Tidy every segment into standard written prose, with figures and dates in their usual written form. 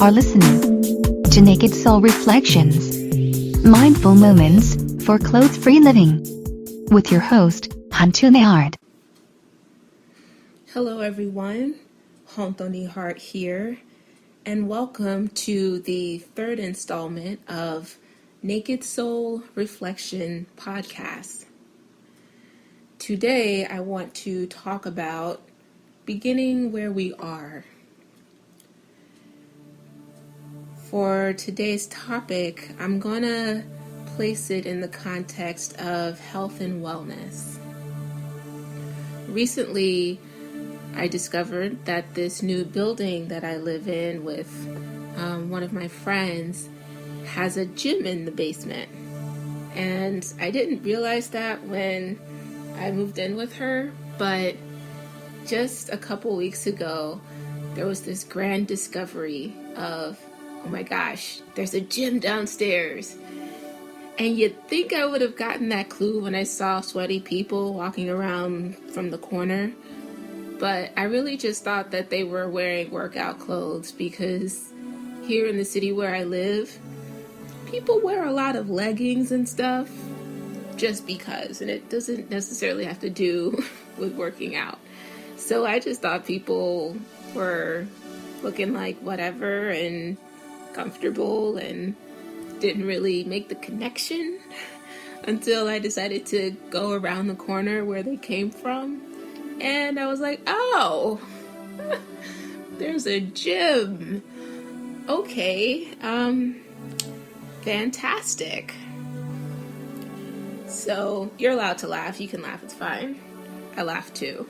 are listening to Naked Soul Reflections, Mindful Moments for Clothes-Free Living, with your host, Hantune Hart. Hello everyone, Hantone Hart here, and welcome to the third installment of Naked Soul Reflection Podcast. Today I want to talk about beginning where we are. For today's topic, I'm going to place it in the context of health and wellness. Recently, I discovered that this new building that I live in with one of my friends has a gym in the basement. And I didn't realize that when I moved in with her, but just a couple weeks ago, there was this grand discovery of, oh my gosh, there's a gym downstairs. And you'd think I would have gotten that clue when I saw sweaty people walking around from the corner. But I really just thought that they were wearing workout clothes because here in the city where I live, people wear a lot of leggings and stuff just because. And it doesn't necessarily have to do with working out. So I just thought people were looking like whatever and comfortable and didn't really make the connection until I decided to go around the corner where they came from. And I was like, oh, there's a gym. Okay, fantastic. So you're allowed to laugh. You can laugh, it's fine. I laughed too.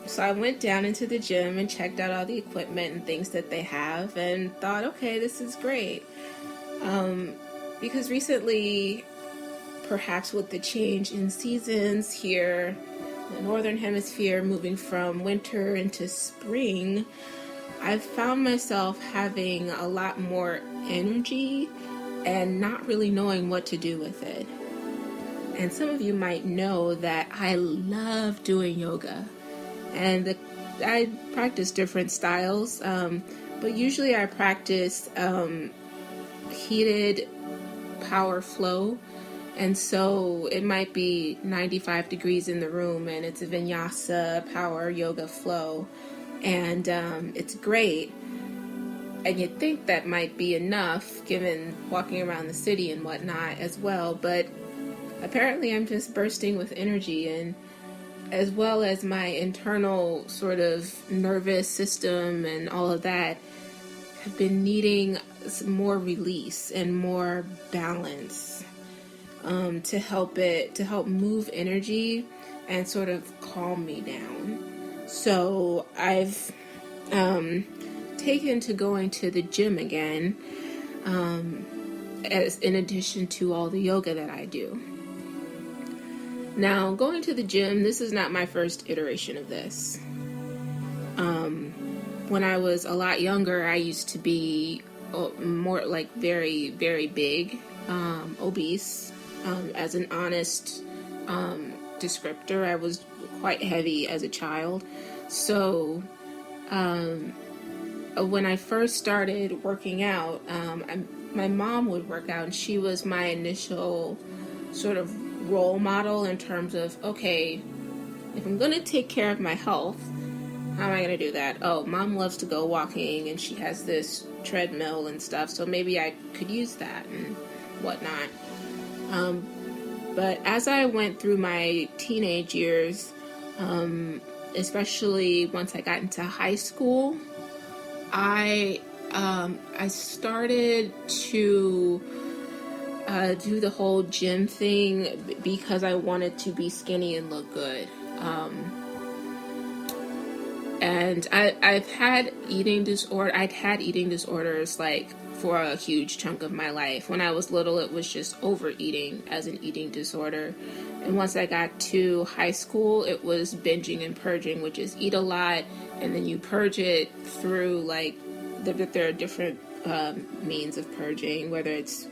So I went down into the gym and checked out all the equipment and things that they have and thought, okay, this is great. Because recently, perhaps with the change in seasons here, the Northern Hemisphere moving from winter into spring, I've found myself having a lot more energy and not really knowing what to do with it. And some of you might know that I love doing yoga, and I practice different styles, but usually I practice heated power flow. And so it might be 95 degrees in the room and it's a vinyasa power yoga flow. And it's great. And you'd think that might be enough given walking around the city and whatnot as well. But apparently I'm just bursting with energy, and as well as my internal sort of nervous system and all of that have been needing some more release and more balance. To help move energy and sort of calm me down. So I've taken to going to the gym again, as in addition to all the yoga that I do. Now, going to the gym, this is not my first iteration of this. When I was a lot younger, I used to be more like very, very big, obese. As an honest descriptor, I was quite heavy as a child. So when I first started working out, my mom would work out, and she was my initial sort of role model in terms of, okay, if I'm going to take care of my health, how am I going to do that? Oh, mom loves to go walking, and she has this treadmill and stuff, so maybe I could use that and whatnot. But as I went through my teenage years, especially once I got into high school, I started to do the whole gym thing because I wanted to be skinny and look good. And I'd had eating disorders like for a huge chunk of my life. When I was little, it was just overeating as an eating disorder. And once I got to high school, it was binging and purging, which is eat a lot and then you purge it through like there are different means of purging, whether it's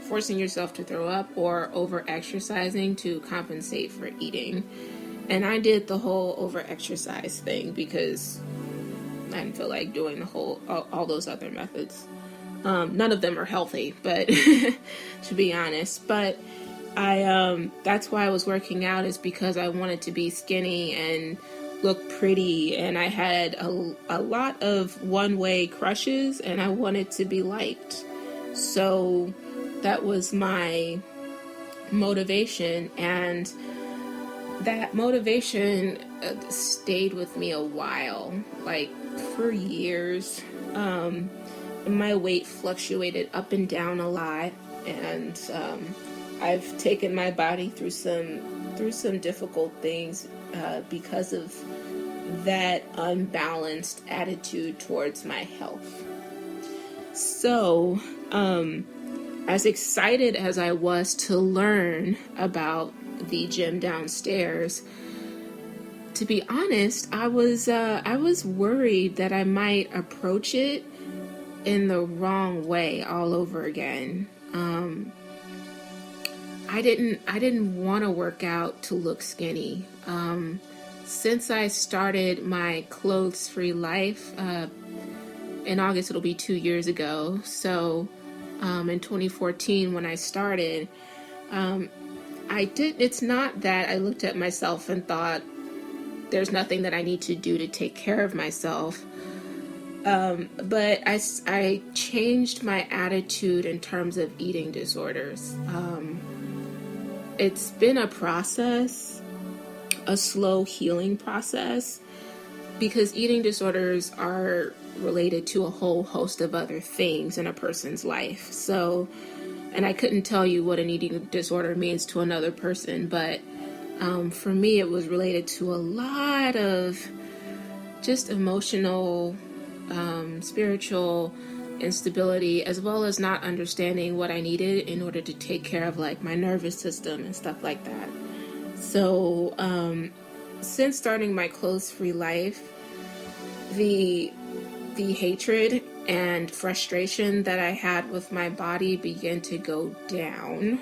forcing yourself to throw up or over exercising to compensate for eating. And I did the whole over exercise thing because I didn't feel like doing all those other methods. None of them are healthy, but to be honest, but that's why I was working out, is because I wanted to be skinny and look pretty, and I had a lot of one-way crushes, and I wanted to be liked. So that was my motivation, and that motivation stayed with me a while, like for years. My weight fluctuated up and down a lot, and I've taken my body through some difficult things because of that unbalanced attitude towards my health. So, as excited as I was to learn about the gym downstairs, to be honest, I was worried that I might approach it in the wrong way all over again. I didn't want to work out to look skinny. Since I started my clothes-free life, in August it'll be 2 years ago. So, in 2014 when I started, it's not that I looked at myself and thought there's nothing that I need to do to take care of myself. But I changed my attitude in terms of eating disorders. It's been a process, a slow healing process, because eating disorders are related to a whole host of other things in a person's life. So, and I couldn't tell you what an eating disorder means to another person, but for me it was related to a lot of just emotional, spiritual instability, as well as not understanding what I needed in order to take care of like my nervous system and stuff like that. So since starting my clothes-free life, the hatred and frustration that I had with my body began to go down.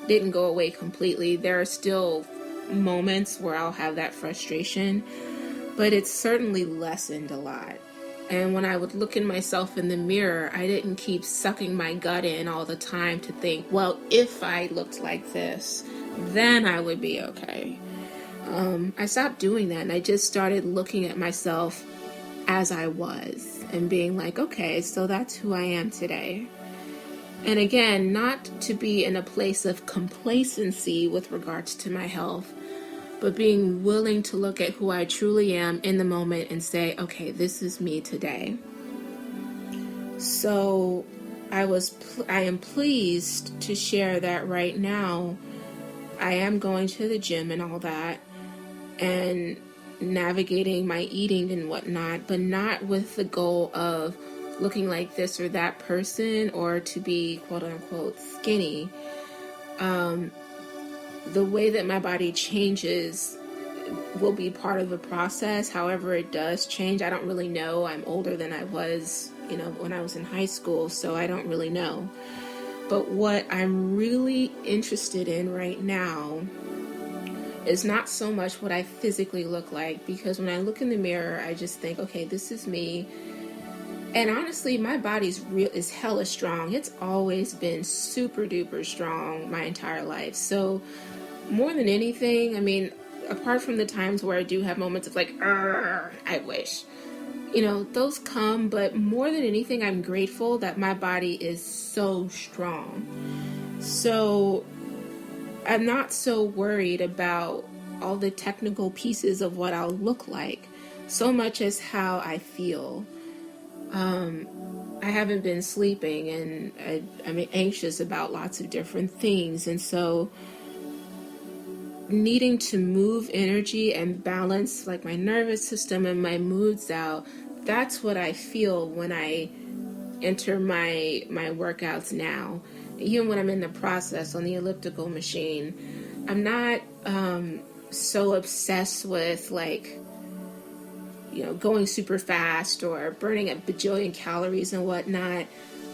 Didn't go away completely. There are still moments where I'll have that frustration, but it's certainly lessened a lot. And when I would look in myself in the mirror, I didn't keep sucking my gut in all the time to think, well, if I looked like this, then I would be okay. I stopped doing that, and I just started looking at myself as I was and being like, okay, so that's who I am today. And again, not to be in a place of complacency with regards to my health, but being willing to look at who I truly am in the moment and say, okay, this is me today. So I am pleased to share that right now I am going to the gym and all that, and navigating my eating and whatnot, but not with the goal of looking like this or that person or to be quote unquote skinny. The way that my body changes will be part of the process. However it does change, I don't really know. I'm older than I was, when I was in high school, so I don't really know. But what I'm really interested in right now is not so much what I physically look like, because when I look in the mirror, I just think, okay, this is me. And honestly, my body's is hella strong. It's always been super duper strong my entire life. So more than anything, I mean, apart from the times where I do have moments of like, I wish, those come, but more than anything, I'm grateful that my body is so strong. So I'm not so worried about all the technical pieces of what I'll look like, so much as how I feel. I haven't been sleeping, and I'm anxious about lots of different things, and so needing to move energy and balance like my nervous system and my moods out, that's what I feel when I enter my workouts now. Even when I'm in the process on the elliptical machine, I'm not so obsessed with like, going super fast or burning a bajillion calories and whatnot.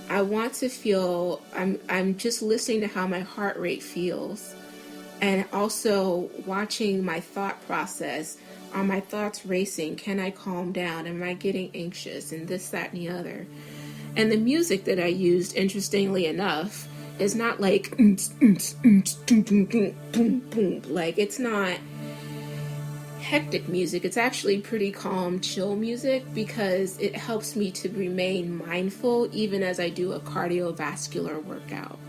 I want to feel, I'm just listening to how my heart rate feels, and also watching my thought process Are my thoughts racing? Can I calm down? Am I getting anxious? And this, that, and the other. And the music that I used, interestingly enough, is not like like it's not hectic music. It's actually pretty calm, chill music, because it helps me to remain mindful even as I do a cardiovascular workout.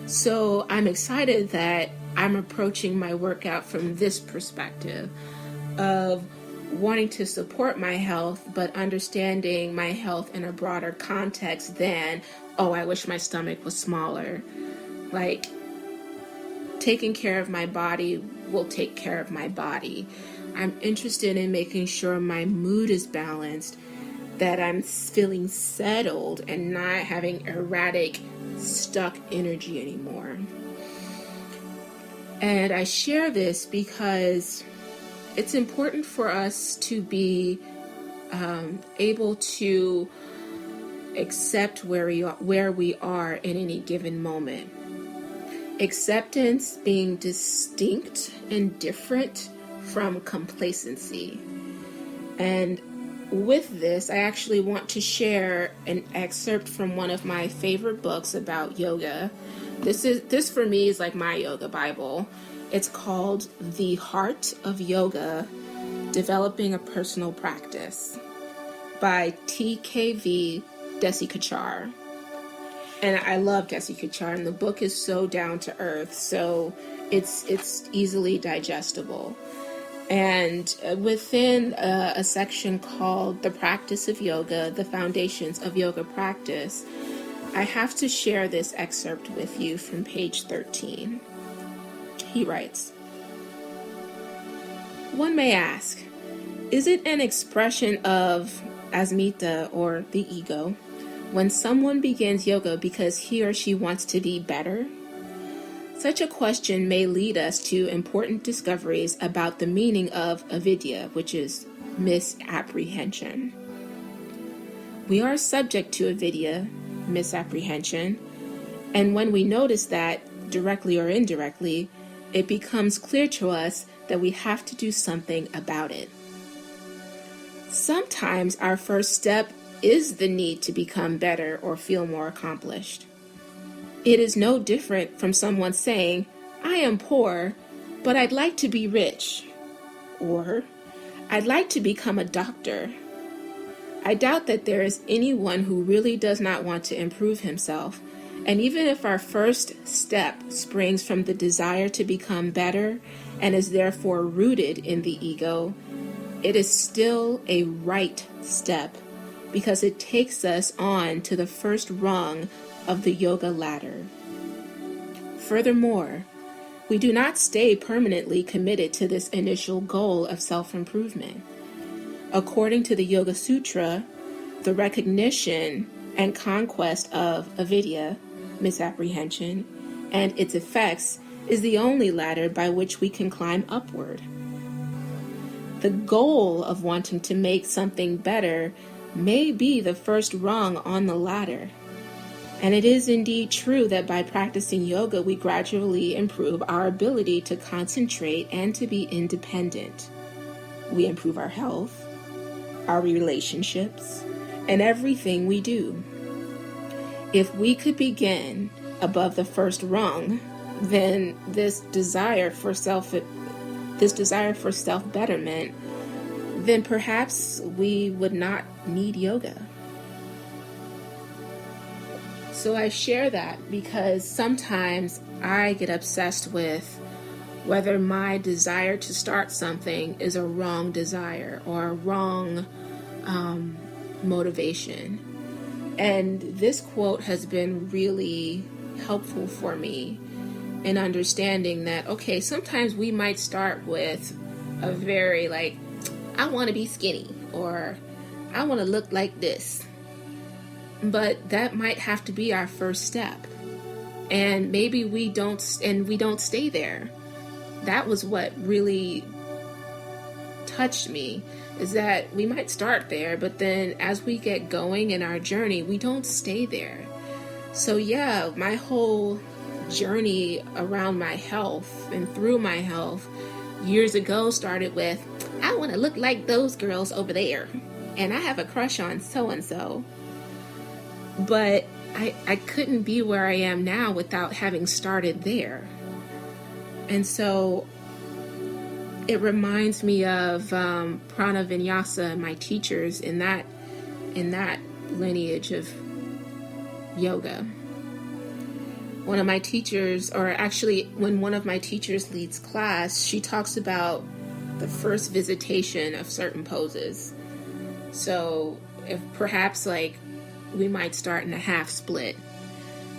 So I'm excited that I'm approaching my workout from this perspective of wanting to support my health, but understanding my health in a broader context than, oh, I wish my stomach was smaller. Like, taking care of my body will take care of my body. I'm interested in making sure my mood is balanced, that I'm feeling settled and not having erratic, stuck energy anymore. And I share this because it's important for us to be able to accept where we are in any given moment. Acceptance being distinct and different from complacency. And with this, I actually want to share an excerpt from one of my favorite books about yoga. This for me is like my yoga Bible. It's called The Heart of Yoga, Developing a Personal Practice by TKV Desikachar. And I love Desikachar, and the book is so down to earth, so it's easily digestible. And within a section called The Practice of Yoga, The Foundations of Yoga Practice, I have to share this excerpt with you from page 13. He writes, one may ask, is it an expression of asmita, or the ego, when someone begins yoga because he or she wants to be better? Such a question may lead us to important discoveries about the meaning of avidya, which is misapprehension. We are subject to avidya, misapprehension, and when we notice that, directly or indirectly, it becomes clear to us that we have to do something about it. Sometimes our first step is the need to become better or feel more accomplished. It is no different from someone saying, I am poor, but I'd like to be rich. Or, I'd like to become a doctor. I doubt that there is anyone who really does not want to improve himself. And even if our first step springs from the desire to become better and is therefore rooted in the ego, it is still a right step because it takes us on to the first rung of the yoga ladder. Furthermore, we do not stay permanently committed to this initial goal of self-improvement. According to the Yoga Sutra, the recognition and conquest of avidya, misapprehension, and its effects is the only ladder by which we can climb upward. The goal of wanting to make something better may be the first rung on the ladder. And it is indeed true that by practicing yoga, we gradually improve our ability to concentrate and to be independent. We improve our health, our relationships, and everything we do. If we could begin above the first rung, then this desire for self-betterment, then perhaps we would not need yoga. So I share that because sometimes I get obsessed with whether my desire to start something is a wrong desire or a wrong motivation. And this quote has been really helpful for me in understanding that, okay, sometimes we might start with a very I want to be skinny, or I want to look like this. But that might have to be our first step. And maybe we don't stay there. That was what really touched me, is that we might start there, but then as we get going in our journey, we don't stay there. So yeah, my whole journey around my health and through my health years ago started with, I want to look like those girls over there. And I have a crush on so-and-so. But I couldn't be where I am now without having started there. And so it reminds me of Prana Vinyasa, my teachers in that lineage of yoga. One of my teachers, or actually when one of my teachers leads class, she talks about the first visitation of certain poses. So if perhaps like we might start in a half split,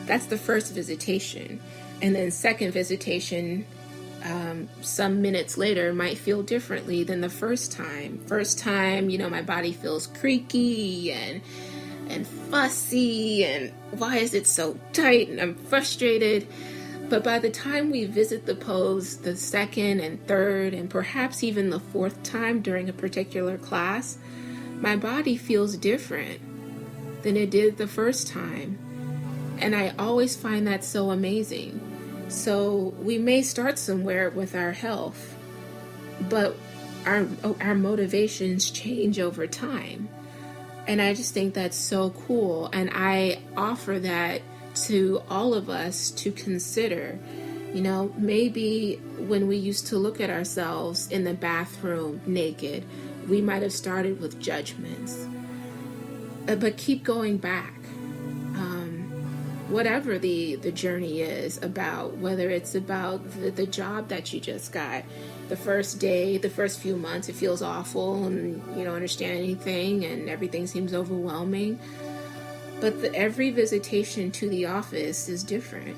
that's the first visitation. And then second visitation, some minutes later, might feel differently than the first time. First time, my body feels creaky and fussy, and why is it so tight, and I'm frustrated. But by the time we visit the pose the second and third and perhaps even the fourth time during a particular class, my body feels different than it did the first time. And I always find that so amazing. So we may start somewhere with our health, but our motivations change over time. And I just think that's so cool. And I offer that to all of us to consider. Maybe when we used to look at ourselves in the bathroom naked, we might have started with judgments. But keep going back. Whatever the journey is about, whether it's about the job that you just got, the first day, the first few months, it feels awful and you don't understand anything and everything seems overwhelming. But every visitation to the office is different.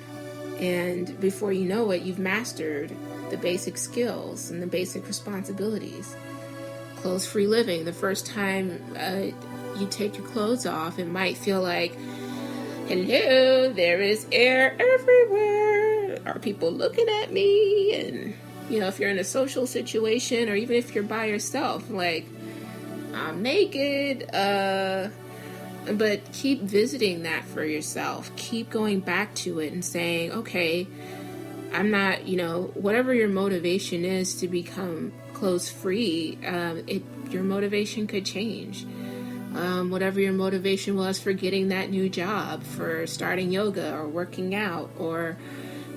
And before you know it, you've mastered the basic skills and the basic responsibilities. Clothes-free living. The first time you take your clothes off, it might feel like, hello, there is air everywhere. Are people looking at me? And, if you're in a social situation or even if you're by yourself, like, I'm naked. But keep visiting that for yourself. Keep going back to it and saying, okay, I'm not, whatever your motivation is to become clothes-free, your motivation could change. Whatever your motivation was for getting that new job, for starting yoga or working out, or,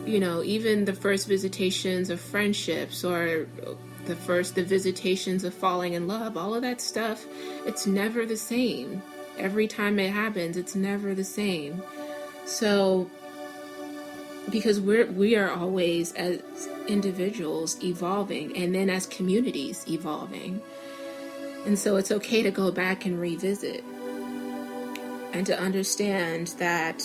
even the first visitations of friendships or the visitations of falling in love, all of that stuff, it's never the same. Every time it happens, it's never the same. So, because we are always as individuals evolving, and then as communities evolving. And so it's okay to go back and revisit and to understand that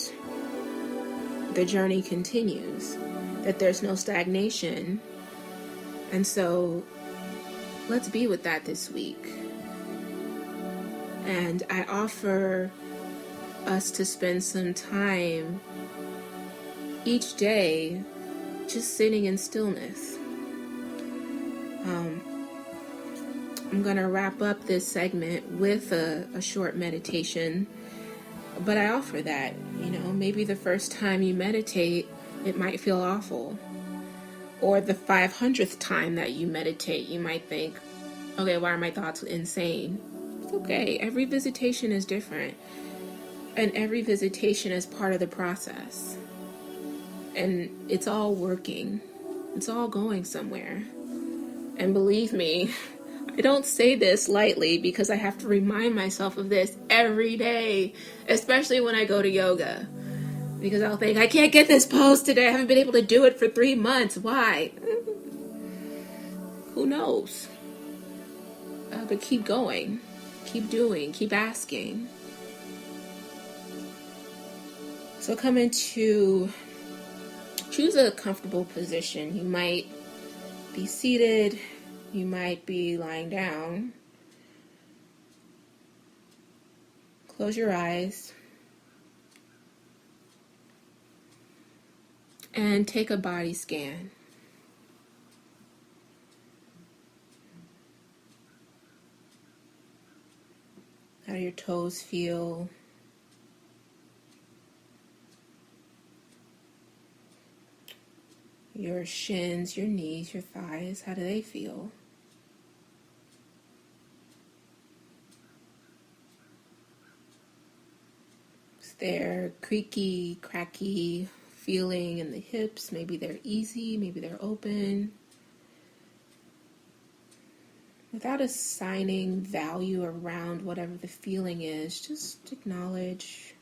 the journey continues, that there's no stagnation. And so let's be with that this week. And I offer us to spend some time each day just sitting in stillness. I'm going to wrap up this segment with a short meditation, but I offer that. Maybe the first time you meditate, it might feel awful. Or the 500th time that you meditate, you might think, okay, why are my thoughts insane? It's okay. Every visitation is different. And every visitation is part of the process. And it's all working. It's all going somewhere. And believe me, I don't say this lightly because I have to remind myself of this every day, especially when I go to yoga. Because I'll think, I can't get this pose today. I haven't been able to do it for 3 months. Why? Who knows? But keep going. Keep doing. Keep asking. So come into, choose a comfortable position. You might be seated. You might be lying down. Close your eyes. And take a body scan. How do your toes feel? Your shins, your knees, your thighs, how do they feel? they're creaky, cracky feeling in the hips, maybe they're easy, maybe they're open. Without assigning value around whatever the feeling is, just acknowledge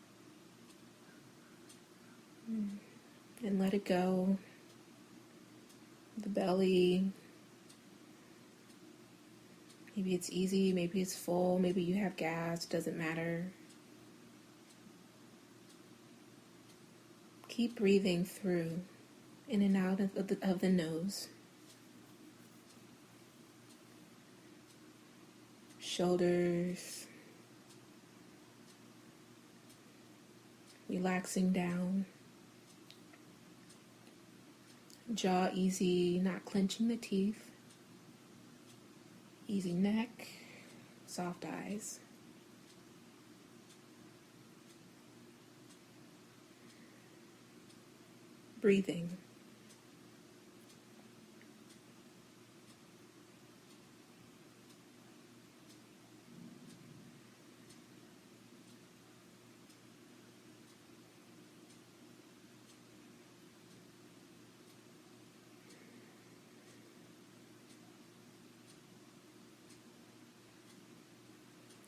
and let it go. The belly, maybe it's easy, maybe it's full, maybe you have gas, doesn't matter. Keep breathing through, in and out of the nose. Shoulders, relaxing down. Jaw easy, not clenching the teeth. Easy neck, soft eyes. Breathing.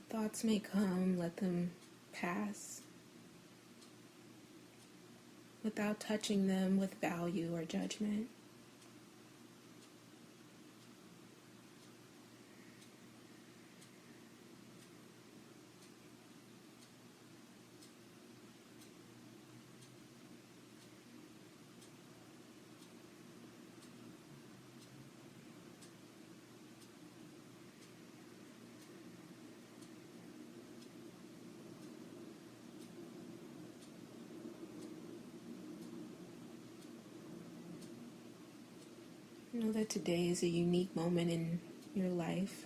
Thoughts may come, let them pass without touching them with value or judgment. Know that today is a unique moment in your life.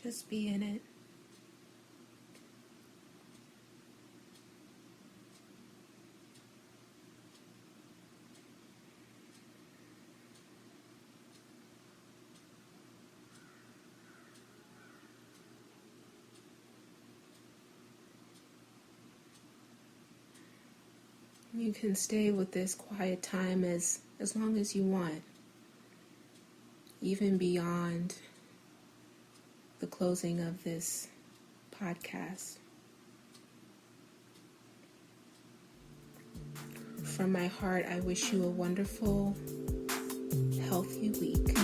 Just be in it. You can stay with this quiet time as long as you want, even beyond the closing of this podcast. From my heart, I wish you a wonderful, healthy week.